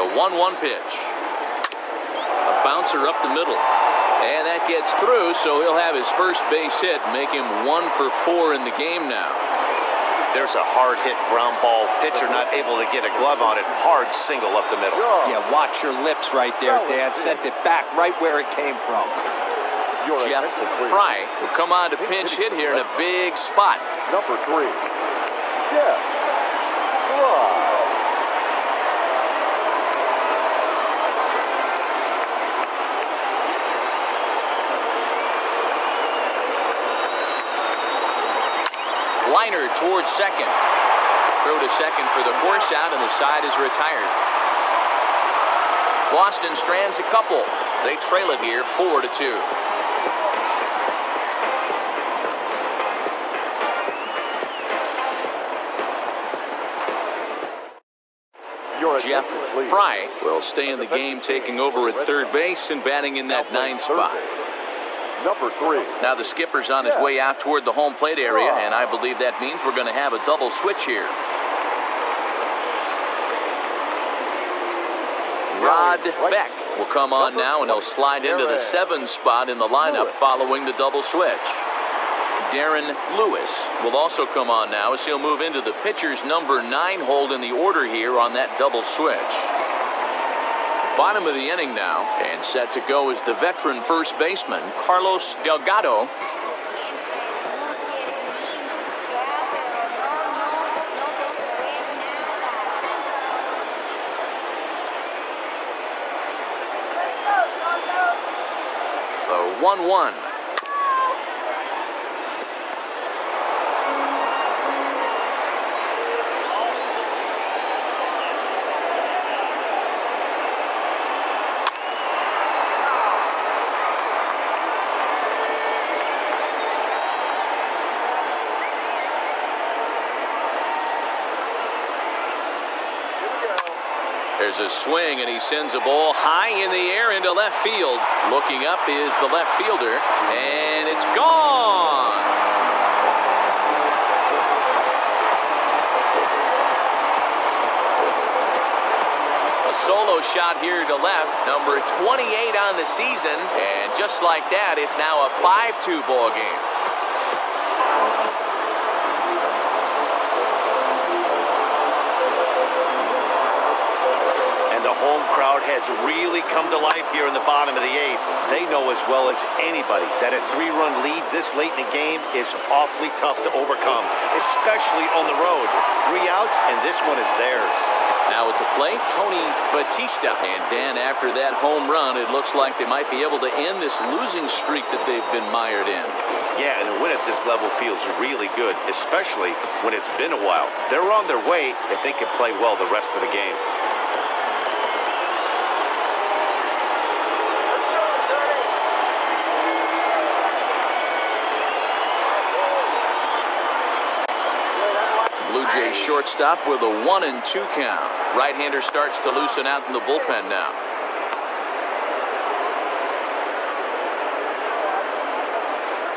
The 1-1 pitch. A bouncer up the middle. And that gets through, so he'll have his first base hit, make him 1 for 4 in the game now. There's a hard-hit ground ball. Pitcher not able to get a glove on it. Hard single up the middle. Yeah, watch your lips right there, Dan. Sent it back right where it came from. Jeff Fry will come on to pinch hit here in a big spot. Number 3, Jeff Fry. liner towards second. Throw to second for the force out, and the side is retired. Boston strands a couple. They trail it here 4-2. Jeff Fry will stay in the game, taking over at third base and batting in that 9 spot. Number 3. Now the skipper's on his way out toward the home plate area, and I believe that means we're going to have a double switch here. Rod Beck will come on now, and he'll slide into the 7 spot in the lineup following the double switch. Darren Lewis will also come on now as he'll move into the pitcher's number 9 hold in the order here on that double switch. Bottom of the inning now, and set to go is the veteran first baseman, Carlos Delgado. The 1-1. There's a swing, and he sends a ball high in the air into left field. Looking up is the left fielder, and it's gone. A solo shot here to left, number 28 on the season, and just like that, it's now a 5-2 ball game. The home crowd has really come to life here in the bottom of the 8th. They know as well as anybody that a 3-run lead this late in the game is awfully tough to overcome, especially on the road. 3 outs, and this one is theirs. Now at the plate, Tony Batista. And Dan, after that home run, it looks like they might be able to end this losing streak that they've been mired in. Yeah, and a win at this level feels really good, especially when it's been a while. They're on their way if they can play well the rest of the game. Blue Jays shortstop with a 1-2 count. Right-hander starts to loosen out in the bullpen now.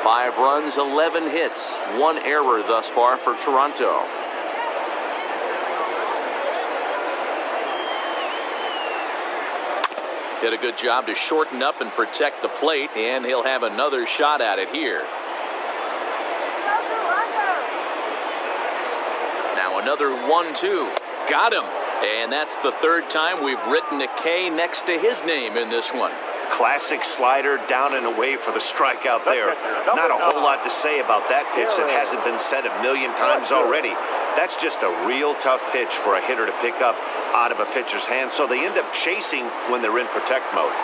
Five runs, 11 hits, 1 error thus far for Toronto. Did a good job to shorten up and protect the plate, and he'll have another shot at it here. Now another 1-2. Got him. And that's the 3rd time we've written a K next to his name in this one. Classic slider down and away for the strikeout there. Not a whole lot to say about that pitch that hasn't been said a million times already. That's just a real tough pitch for a hitter to pick up out of a pitcher's hand, so they end up chasing when they're in protect mode.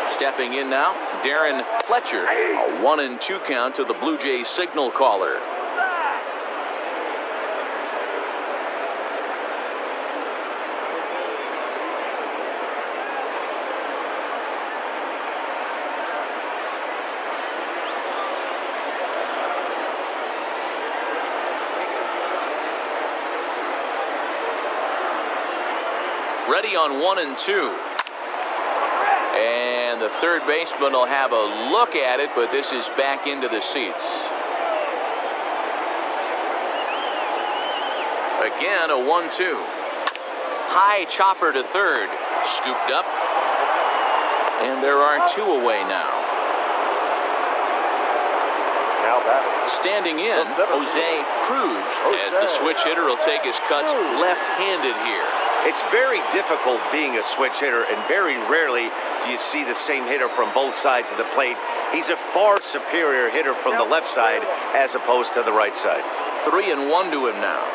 Stepping in now, Darren Fletcher. A 1-2 count to the Blue Jays signal caller. Ready on 1-2. And the third baseman will have a look at it, but this is back into the seats. Again, a 1-2. High chopper to third. Scooped up. And there are 2 away now. Standing in, Jose Cruz, as the switch hitter will take his cuts left-handed here. It's very difficult being a switch hitter, and very rarely do you see the same hitter from both sides of the plate. He's a far superior hitter from the left side as opposed to the right side. 3-1 to him now.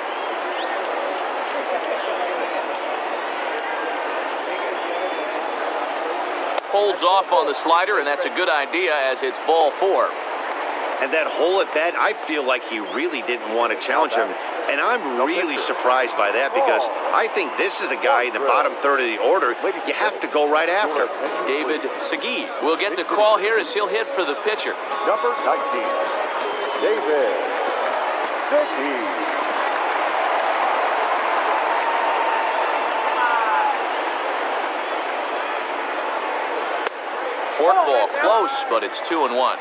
holds off on the slider, and that's a good idea as it's ball 4. And that hole at bat, I feel like he really didn't want to challenge him. And I'm really surprised by that because I think this is a guy in the bottom third of the order you have to go right after. David Segui will get the call here as he'll hit for the pitcher. Number 19, David Segui. Fork ball close, but it's 2-1.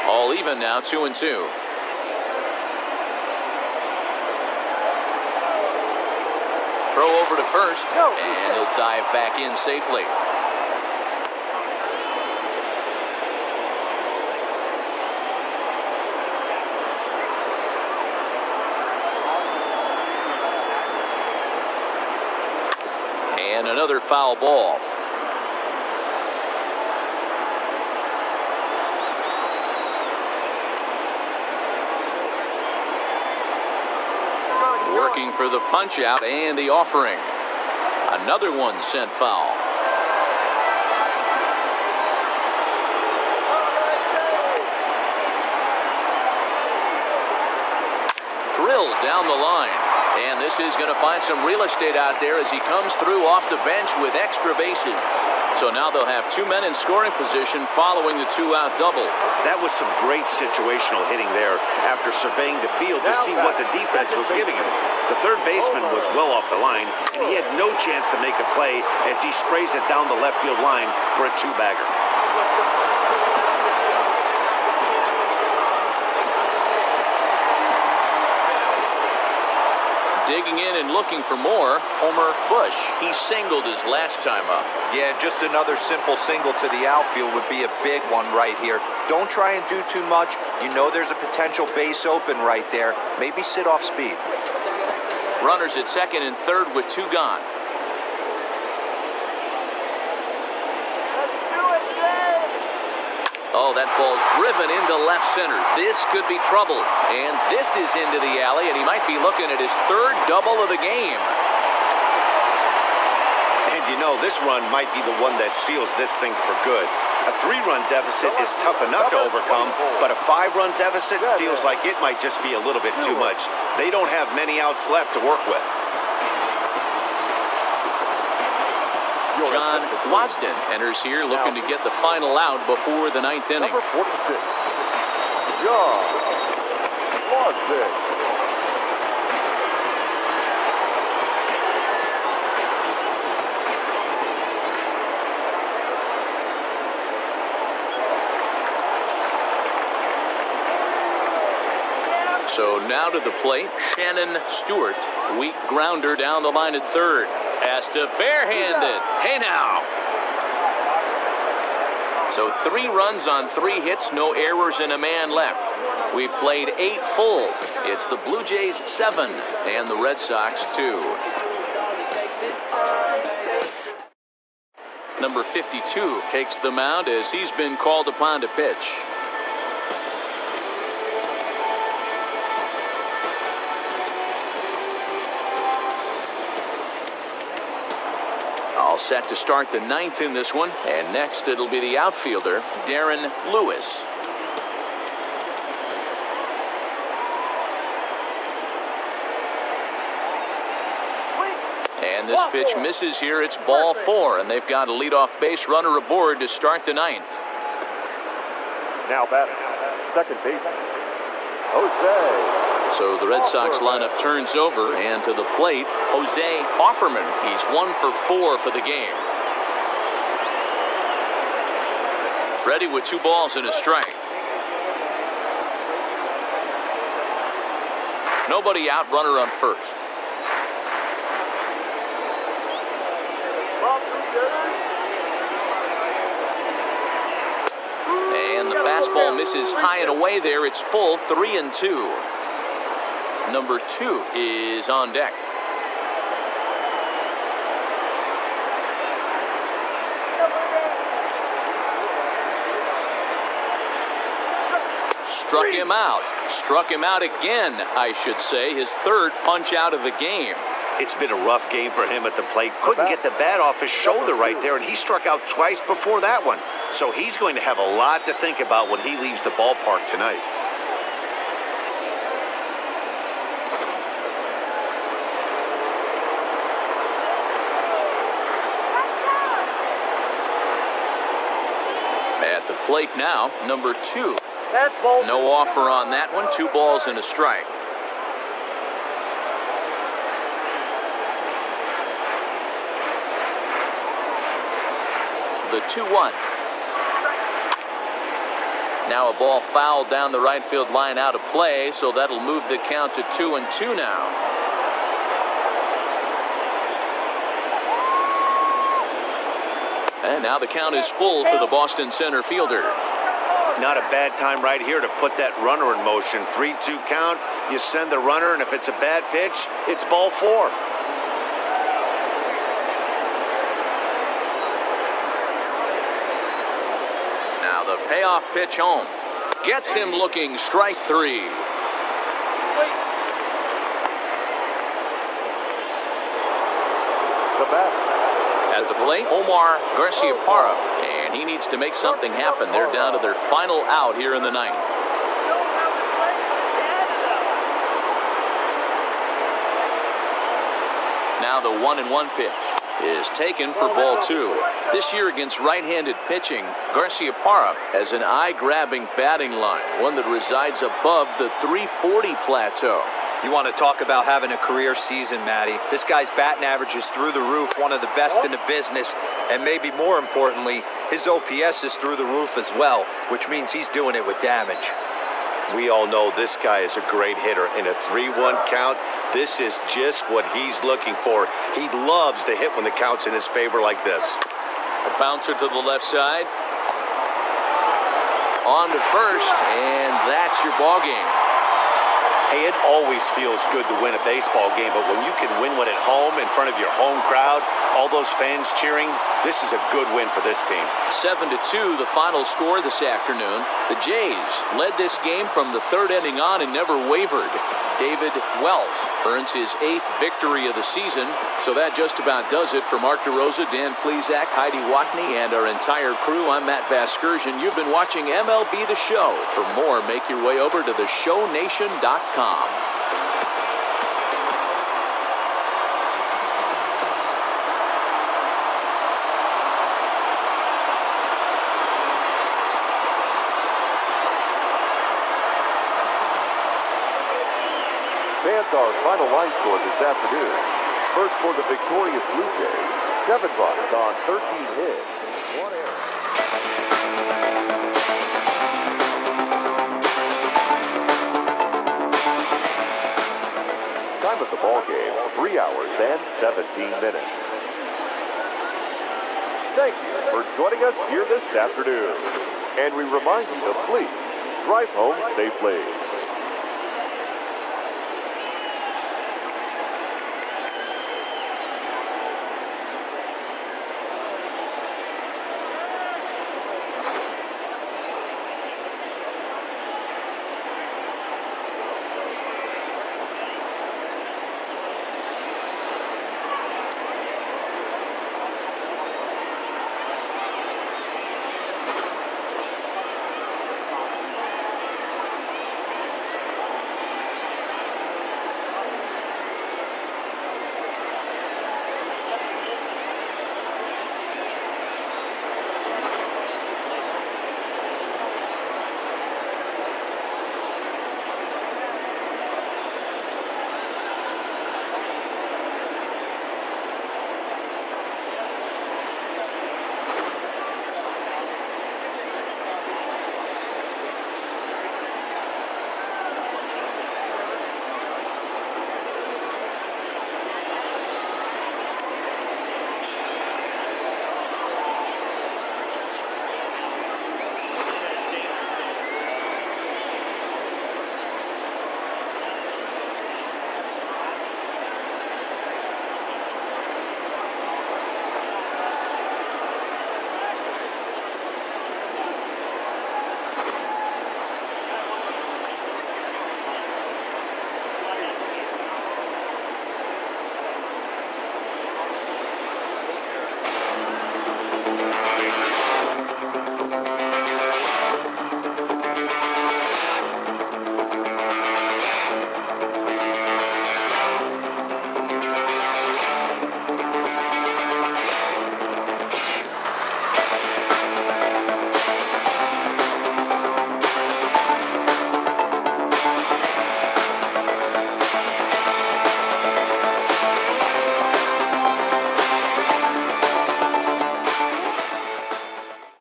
All even now, 2-2. Throw over to first, and he'll dive back in safely. And another foul ball. Working for the punch out and the offering. Another one sent foul. Drilled down the line. And this is going to find some real estate out there as he comes through off the bench with extra bases. So now they'll have 2 men in scoring position following the 2-out double. That was some great situational hitting there after surveying the field to see what the defense was giving him. The third baseman was well off the line, and he had no chance to make a play as he sprays it down the left field line for a 2-bagger. Digging in and looking for more, Homer Bush. He singled his last time up. Yeah, just another simple single to the outfield would be a big one right here. Don't try and do too much. You know there's a potential base open right there. Maybe sit off speed. Runners at second and third with 2 gone. Oh, that ball's driven into left center. This could be trouble. And this is into the alley, and he might be looking at his 3rd double of the game. And you know, this run might be the one that seals this thing for good. A 3-run deficit is tough enough to overcome, but a 5-run deficit feels like it might just be a little bit too much. They don't have many outs left to work with. John Wasden enters here looking to get the final out before the 9th inning. Number 46, John Wasden. So now to the plate, Shannon Stewart. Weak grounder down the line at third. Has to barehand it. Hey now. So 3 runs on 3 hits, no errors, and a man left. We played 8 fulls. It's the Blue Jays 7 and the Red Sox 2. Number 52 takes the mound as he's been called upon to pitch. All set to start the 9th in this one, and next it'll be the outfielder, Darren Lewis. And this pitch misses here. It's ball 4, and they've got a leadoff base runner aboard to start the 9th. Now batting, second baseman, Jose. So the Red Sox lineup turns over, and to the plate, Jose Offerman. He's 1 for 4 for the game. Ready with 2 balls and a strike. Nobody out, runner on first. And the fastball misses high and away there. It's full, 3-2. Number 2 is on deck. struck him out. Struck him out again, I should say. His third punch out of the game. It's been a rough game for him at the plate. Couldn't get the bat off his shoulder right there, and he struck out twice before that one. So he's going to have a lot to think about when he leaves the ballpark tonight. At the plate now, number 2. No offer on that one. 2 balls and a strike. The 2-1. Now a ball fouled down the right field line out of play, so that'll move the count to 2-2 now. And now the count is full for the Boston center fielder. Not a bad time right here to put that runner in motion. 3-2 count, you send the runner, and if it's a bad pitch, it's ball 4. Now the payoff pitch home. Gets him looking, strike 3. The batter. At the plate, Omar Garciaparra, and he needs to make something happen. They're down to their final out here in the 9th. Now the 1-1 pitch is taken for ball 2. This year against right-handed pitching, Garciaparra has an eye-grabbing batting line, one that resides above the 340 plateau. You want to talk about having a career season, Matty. This guy's batting average is through the roof, one of the best in the business, and maybe more importantly, his OPS is through the roof as well, which means he's doing it with damage. We all know this guy is a great hitter. In a 3-1 count, this is just what he's looking for. He loves to hit when the count's in his favor like this. A bouncer to the left side. On to first, and that's your ball game. Hey, it always feels good to win a baseball game, but when you can win one at home in front of your home crowd, all those fans cheering, this is a good win for this team. 7-2, the final score this afternoon. The Jays led this game from the 3rd inning on and never wavered. David Wells earns his 8th victory of the season. So that just about does it for Mark DeRosa, Dan Plesac, Heidi Watney, and our entire crew. I'm Matt Vasgersian. You've been watching MLB The Show. For more, make your way over to theshownation.com. Fans, our final line score this afternoon. First for the victorious Blue Jays, 7 runs on 13 hits, 1 error. Time of the ball game, 3 hours and 17 minutes. Thank you for joining us here this afternoon. And we remind you to please drive home safely.